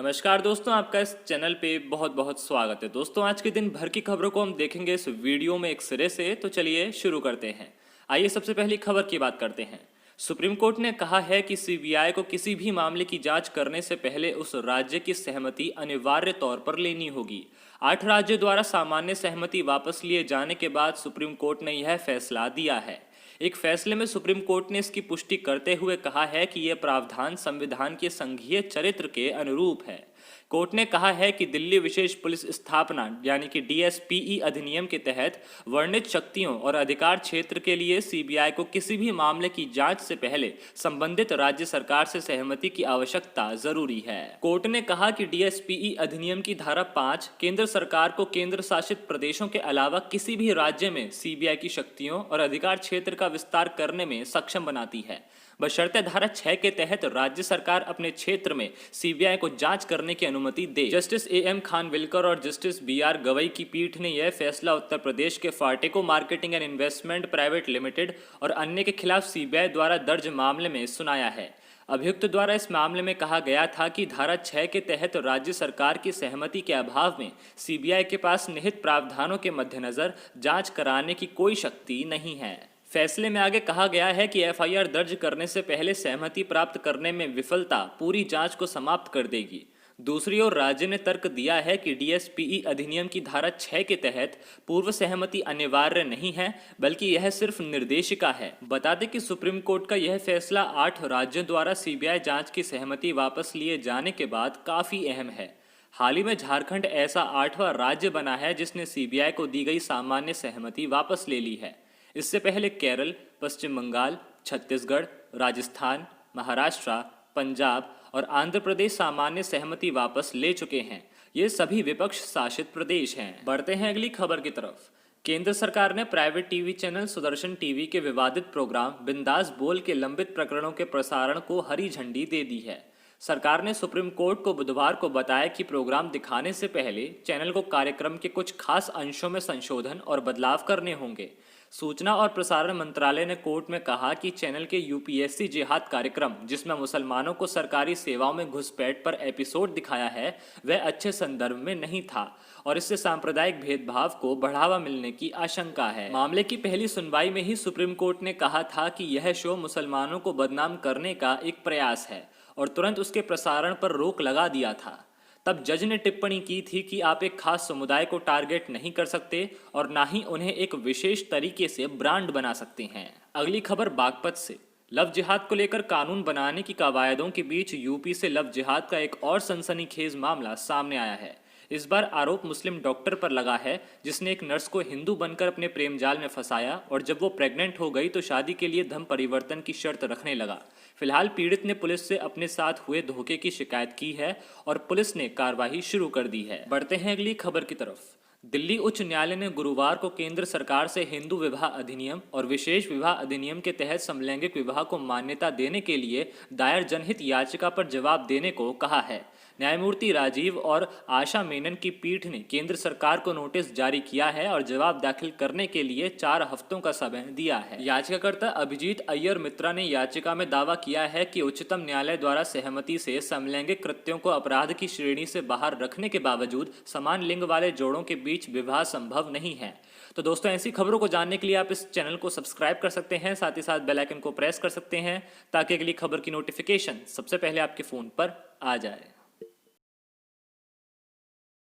नमस्कार दोस्तों, आपका इस चैनल पे बहुत बहुत स्वागत है। दोस्तों, आज के दिन भर की खबरों को हम देखेंगे इस वीडियो में एक सिरे से। तो चलिए शुरू करते हैं। आइए सबसे पहली खबर की बात करते हैं। सुप्रीम कोर्ट ने कहा है कि सीबीआई को किसी भी मामले की जांच करने से पहले उस राज्य की सहमति अनिवार्य तौर पर लेनी होगी। 8 राज्यों द्वारा सामान्य सहमति वापस लिए जाने के बाद सुप्रीम कोर्ट ने यह फैसला दिया है। एक फैसले में सुप्रीम कोर्ट ने इसकी पुष्टि करते हुए कहा है कि यह प्रावधान संविधान के संघीय चरित्र के अनुरूप है। कोर्ट ने कहा है कि दिल्ली विशेष पुलिस स्थापना यानी कि डीएसपीई अधिनियम के तहत वर्णित शक्तियों और अधिकार क्षेत्र के लिए सीबीआई को किसी भी मामले की जांच से पहले संबंधित राज्य सरकार से सहमति की आवश्यकता जरूरी है। कोर्ट ने कहा कि डीएसपीई अधिनियम की धारा 5 केंद्र सरकार को केंद्र शासित प्रदेशों के अलावा किसी भी राज्य में सीबीआई की शक्तियों और अधिकार क्षेत्र का विस्तार करने में सक्षम बनाती है, बशर्ते धारा 6 के तहत राज्य सरकार अपने क्षेत्र में सीबीआई को जांच करने की अनुमति दे। जस्टिस एएम खानविलकर और जस्टिस बीआर गवई की पीठ ने यह फैसला उत्तर प्रदेश के फार्टेको marketing and investment private limited और अन्य के खिलाफ सीबीआई द्वारा दर्ज मामले में सुनाया है। अभियुक्त द्वारा इस मामले में कहा गया था कि धारा 6 के तहत राज्य सरकार की सहमति के अभाव में सीबीआई के पास निहित प्रावधानों के मद्देनजर जांच कराने की कोई शक्ति नहीं है। फैसले में आगे कहा गया है कि एफआईआर दर्ज करने से पहले सहमति प्राप्त करने में विफलता पूरी जांच को समाप्त कर देगी। दूसरी ओर राज्य ने तर्क दिया है कि डीएसपीई अधिनियम की धारा 6 के तहत पूर्व सहमति अनिवार्य नहीं है, बल्कि यह सिर्फ निर्देशिका है। बता दें कि सुप्रीम कोर्ट का यह फैसला 8 राज्यों द्वारा सीबीआई जांच की सहमति वापस लिए जाने के बाद काफ़ी अहम है। हाल ही में झारखंड ऐसा 8वां राज्य बना है जिसने सीबीआई को दी गई सामान्य सहमति वापस ले ली है। इससे पहले केरल, पश्चिम बंगाल, छत्तीसगढ़, राजस्थान, महाराष्ट्र, पंजाब और आंध्र प्रदेश सामान्य सहमति वापस ले चुके हैं। ये सभी विपक्ष शासित प्रदेश हैं। बढ़ते हैं अगली खबर की तरफ। केंद्र सरकार ने private TV channel Sudarshan TV के विवादित प्रोग्राम बिंदास बोल के लंबित प्रकरणों के प्रसारण को हरी झंडी दे दी है। सरकार ने सुप्रीम कोर्ट को बुधवार को बताया कि प्रोग्राम दिखाने से पहले चैनल को कार्यक्रम के कुछ खास अंशों में संशोधन और बदलाव करने होंगे। सूचना और प्रसारण मंत्रालय ने कोर्ट में कहा कि चैनल के यूपीएससी जिहाद कार्यक्रम, जिसमें मुसलमानों को सरकारी सेवाओं में घुसपैठ पर एपिसोड दिखाया है, वह अच्छे संदर्भ में नहीं था और इससे सांप्रदायिक भेदभाव को बढ़ावा मिलने की आशंका है। मामले की पहली सुनवाई में ही सुप्रीम कोर्ट ने कहा था कि यह शो मुसलमानों को बदनाम करने का एक प्रयास है और तुरंत उसके प्रसारण पर रोक लगा दिया था। तब जज ने टिप्पणी की थी कि आप एक खास समुदाय को टारगेट नहीं कर सकते और ना ही उन्हें एक विशेष तरीके से ब्रांड बना सकते हैं। अगली खबर बागपत से। लव जिहाद को लेकर कानून बनाने की कवायदों के बीच यूपी से लव जिहाद का एक और सनसनीखेज मामला सामने आया है। इस बार आरोप मुस्लिम डॉक्टर पर लगा है, जिसने एक नर्स को हिंदू बनकर अपने प्रेम जाल में फंसाया और जब वो प्रेग्नेंट हो गई तो शादी के लिए धर्म परिवर्तन की शर्त रखने लगा। फिलहाल पीड़ित ने पुलिस से अपने साथ हुए धोखे की शिकायत की है और पुलिस ने कार्रवाई शुरू कर दी है। बढ़ते हैं अगली खबर की तरफ। दिल्ली उच्च न्यायालय ने गुरुवार को केंद्र सरकार से हिंदू विवाह अधिनियम और विशेष विवाह अधिनियम के तहत समलैंगिक विवाह को मान्यता देने के लिए दायर जनहित याचिका पर जवाब देने को कहा है। न्यायमूर्ति राजीव और आशा मेनन की पीठ ने केंद्र सरकार को नोटिस जारी किया है और जवाब दाखिल करने के लिए 4 हफ्तों का समय दिया है। याचिकाकर्ता अभिजीत अय्यर मित्रा ने याचिका में दावा किया है कि उच्चतम न्यायालय द्वारा सहमति से समलैंगिक कृत्यों को अपराध की श्रेणी से बाहर रखने के बावजूद समान लिंग वाले जोड़ों के बीच विवाह संभव नहीं है। तो दोस्तों, ऐसी खबरों को जानने के लिए आप इस चैनल को सब्सक्राइब कर सकते हैं, साथ ही साथ बेल आइकन को प्रेस कर सकते हैं ताकि अगली खबर की नोटिफिकेशन सबसे पहले आपके फ़ोन पर आ जाए।